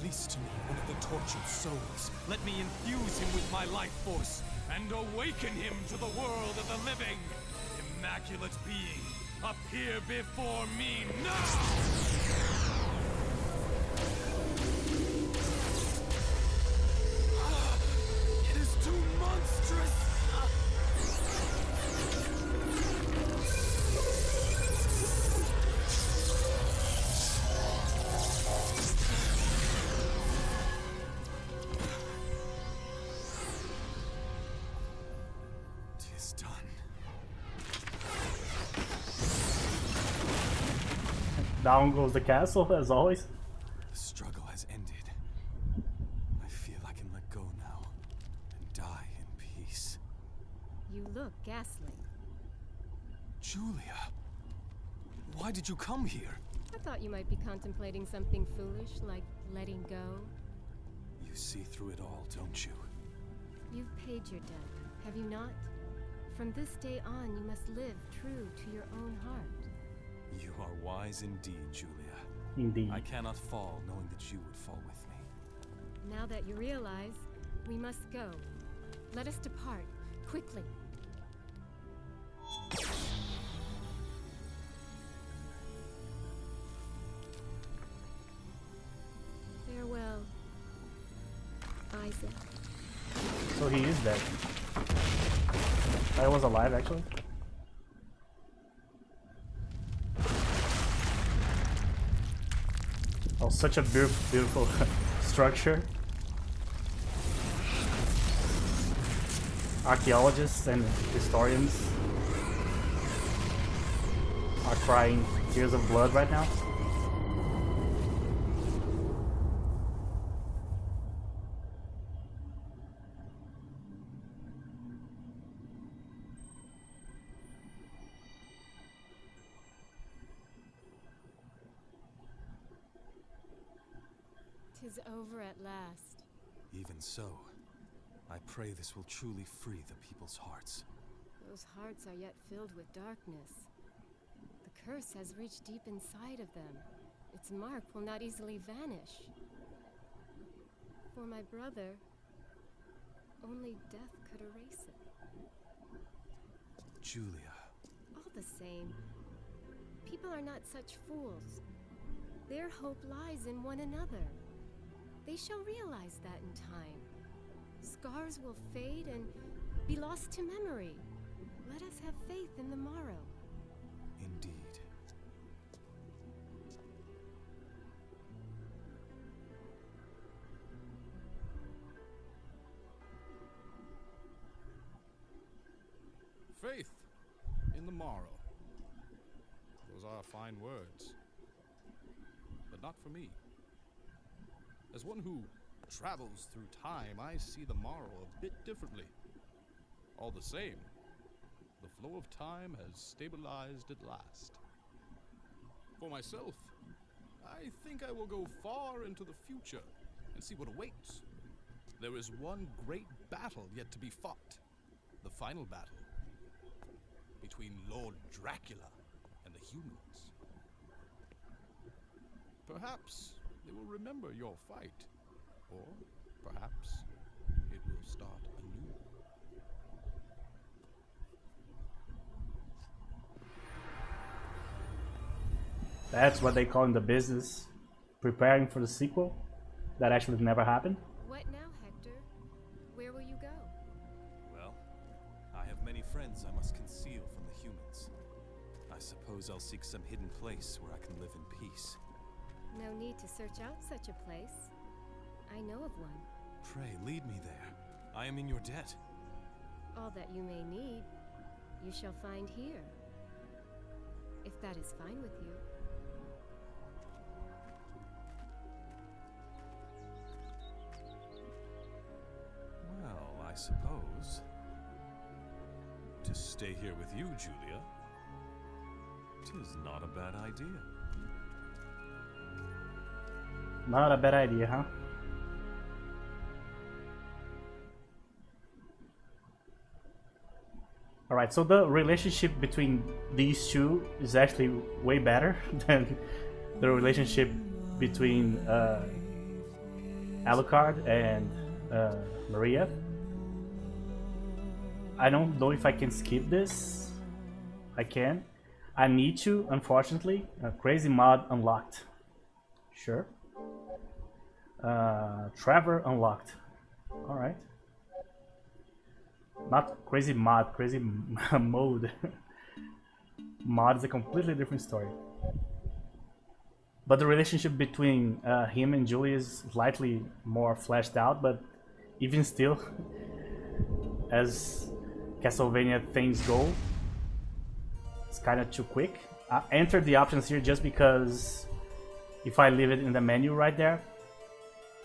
Release to me one of the tortured souls. Let me infuse him with my life force and awaken him to the world of the living. Immaculate being, appear before me now! It is too monstrous! Tis done. Down goes the castle, as always. The struggle has ended. I feel I can let go now. die in peace. You look ghastly. Julia, why did you come here? I thought you might be contemplating something foolish, like letting go. You see through it all, don't you? You've paid your debt, have you not? From this day on, you must live true to your own heart. You are wise indeed, Julia. Indeed. I cannot fall knowing that you would fall with me. Now that you realize, we must go. Let us depart, quickly. Farewell, Isaac. So he is dead. I was alive actually. Oh, such a beautiful structure. Archaeologists and historians are crying tears of blood right now. Tis over at last. Even so, I pray this will truly free the people's hearts. Those hearts are yet filled with darkness. The curse has reached deep inside of them. Its mark will not easily vanish. For my brother, only death could erase it. Julia. All the same, people are not such fools. Their hope lies in one another. They shall realize that in time. Scars will fade and be lost to memory. Let us have faith in the morrow. Indeed. Faith in the morrow. Those are fine words. But not for me. As one who travels through time, I see the morrow a bit differently. All the same, the flow of time has stabilized at last. For myself, I think I will go far into the future and see what awaits. There is one great battle yet to be fought. The final battle between Lord Dracula and the humans. Perhaps they will remember your fight, or perhaps it will start anew. That's what they call in the business preparing for the sequel that actually never happened. What now, Hector? Where will you go? Well, I have many friends I must conceal from the humans. I suppose I'll seek some hidden place where I can live in peace. No need to search out such a place. I know of one. Pray, lead me there. I am in your debt. All that you may need, you shall find here. If that is fine with you. Well, I suppose to stay here with you, Julia, 'tis not a bad idea. Not a bad idea, huh? Alright, so the relationship between these two is actually way better than the relationship between Alucard and Maria. I don't know if I can skip this. I can. I need to, unfortunately. Crazy mod unlocked. Sure. Trevor unlocked. Alright. Not crazy mod, crazy mode. Mod is a completely different story. But the relationship between him and Julie is slightly more fleshed out, but even still, as Castlevania things go, it's kind of too quick. I entered the options here just because if I leave it in the menu right there,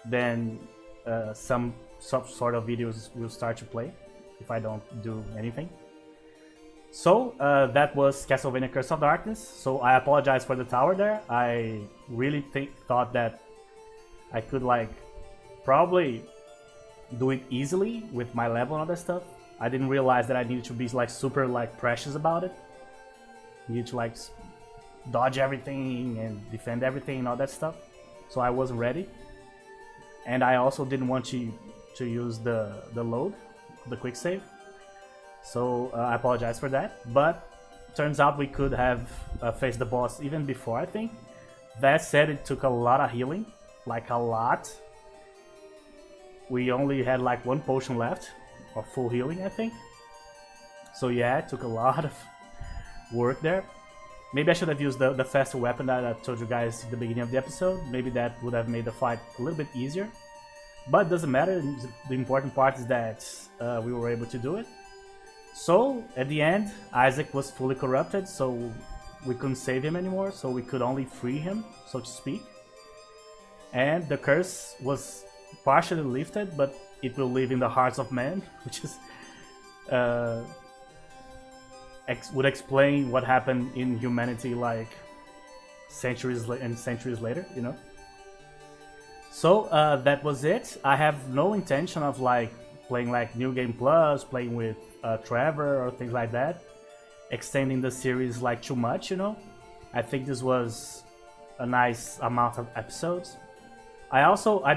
then some some sort of videos will start to play if I don't do anything. So that was Castlevania Curse of Darkness. So I apologize for the tower there. I really thought that I could like probably do it easily with my level and all that stuff. I didn't realize that I needed to be like super like precious about it. Needed to like dodge everything and defend everything and all that stuff. So I wasn't ready. And I also didn't want to use the load, the quick save. So I apologize for that, but turns out we could have faced the boss even before, I think. That said, it took a lot of healing, like a lot. We only had like 1 potion left, or full healing, I think. So yeah, it took a lot of work there. Maybe I should have used the faster weapon that I told you guys at the beginning of the episode. Maybe that would have made the fight a little bit easier. But it doesn't matter, the important part is that we were able to do it. So, at the end, Isaac was fully corrupted, so we couldn't save him anymore, so we could only free him, so to speak. And the curse was partially lifted, but it will live in the hearts of men, which is would explain what happened in humanity like centuries later, you know. So that was it. I have no intention of like playing like New Game Plus, playing with Trevor or things like that, extending the series like too much, you know. I think this was a nice amount of episodes. I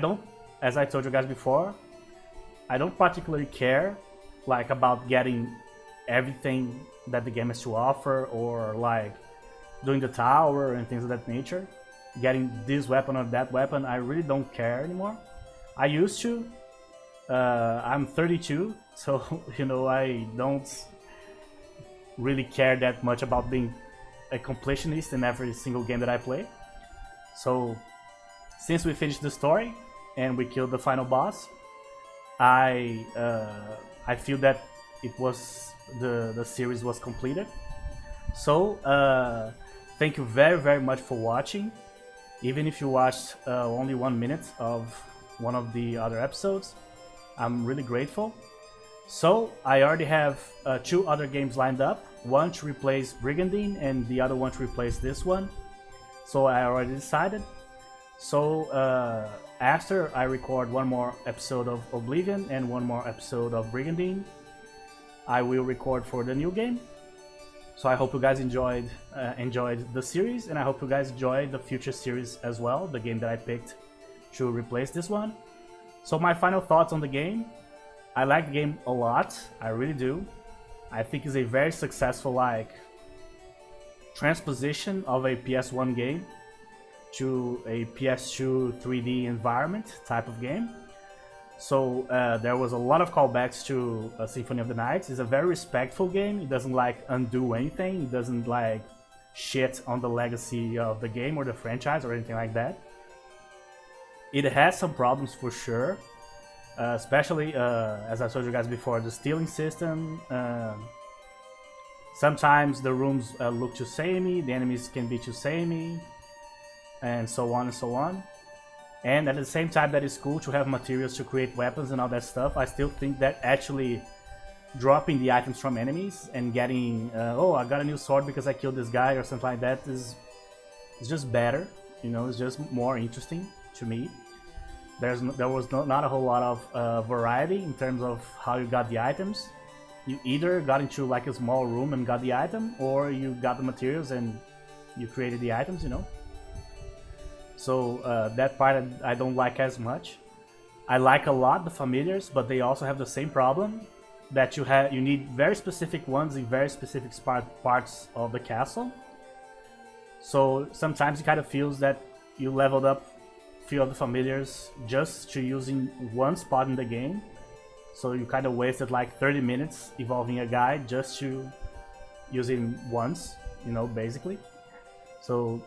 don't, as I told you guys before, I don't particularly care like about getting everything that the game has to offer, or like doing the tower and things of that nature, getting this weapon or that weapon. I really don't care anymore. I used to. I'm 32, so you know, I don't really care that much about being a completionist in every single game that I play. So since we finished the story and we killed the final boss, I feel that it was the series was completed. So thank you very, very much for watching. Even if you watched only 1 minute of one of the other episodes, I'm really grateful. So I already have 2 other games lined up, one to replace Brigandine and the other one to replace this one. So I already decided. So after I record one more episode of Oblivion and one more episode of Brigandine, I will record for the new game. So I hope you guys enjoyed the series, and I hope you guys enjoyed the future series as well, the game that I picked to replace this one. So my final thoughts on the game: I like the game a lot, I really do. I think it's a very successful like transposition of a PS1 game to a PS2 3D environment type of game. So there was a lot of callbacks to Symphony of the Night. It's a very respectful game. It doesn't like undo anything. It doesn't like shit on the legacy of the game or the franchise or anything like that. It has some problems for sure, especially as I told you guys before, the stealing system. Sometimes the rooms look too samey, the enemies can be too samey, and so on and so on. And at the same time, that is cool to have materials to create weapons and all that stuff. I still think that actually dropping the items from enemies and getting, oh, I got a new sword because I killed this guy or something like that is just better. You know, it's just more interesting to me. There was not a whole lot of variety in terms of how you got the items. You either got into like a small room and got the item, or you got the materials and you created the items, you know. So that part I don't like as much. I like a lot the familiars, but they also have the same problem that you need very specific ones in very specific parts of the castle. So sometimes it kind of feels that you leveled up a few of the familiars just to using one spot in the game. So you kind of wasted like 30 minutes evolving a guy just to use him once, you know, basically. So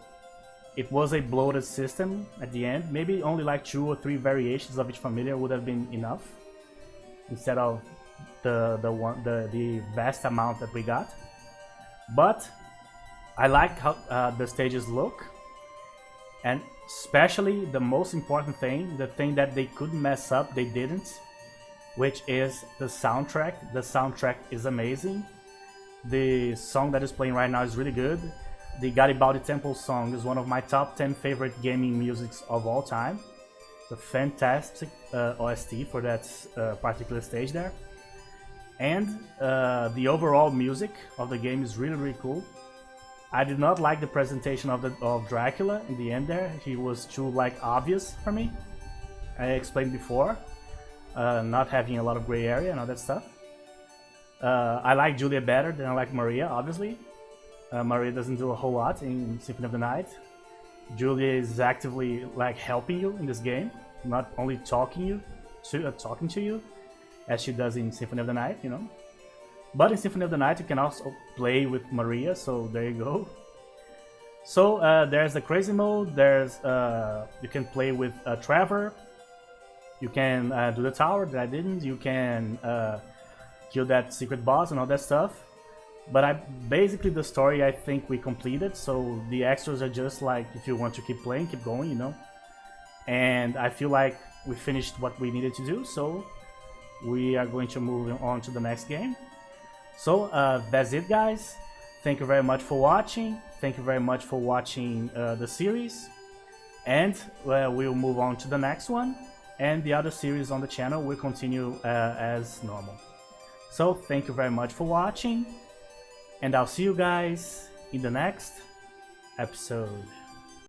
it was a bloated system at the end. Maybe only like 2 or 3 variations of each familiar would have been enough instead of the vast amount that we got. But I like how the stages look, and especially the most important thing, the thing that they couldn't mess up, they didn't, which is the soundtrack. The soundtrack is amazing. The song that is playing right now is really good. The Garibaldi Temple song is one of my top 10 favorite gaming musics of all time. It's a fantastic OST for that particular stage there. And the overall music of the game is really cool. I did not like the presentation of Dracula in the end there. He was too obvious for me. I explained before, not having a lot of gray area and all that stuff. I like Julia better than I like Maria, obviously. Maria doesn't do a whole lot in Symphony of the Night. Julia is actively helping you in this game, not only talking to you, as she does in Symphony of the Night, you know. But in Symphony of the Night, you can also play with Maria, so there you go. So there's the crazy mode. There's you can play with Trevor. You can do the tower that I didn't. You can kill that secret boss and all that stuff. But basically the story I think we completed. So the extras are just if you want to keep playing, keep going, you know. And I feel like we finished what we needed to do. So we are going to move on to the next game. So that's it, guys. Thank you very much for watching. Thank you very much for watching the series. And we'll move on to the next one. And the other series on the channel will continue as normal. So thank you very much for watching. And I'll see you guys in the next episode.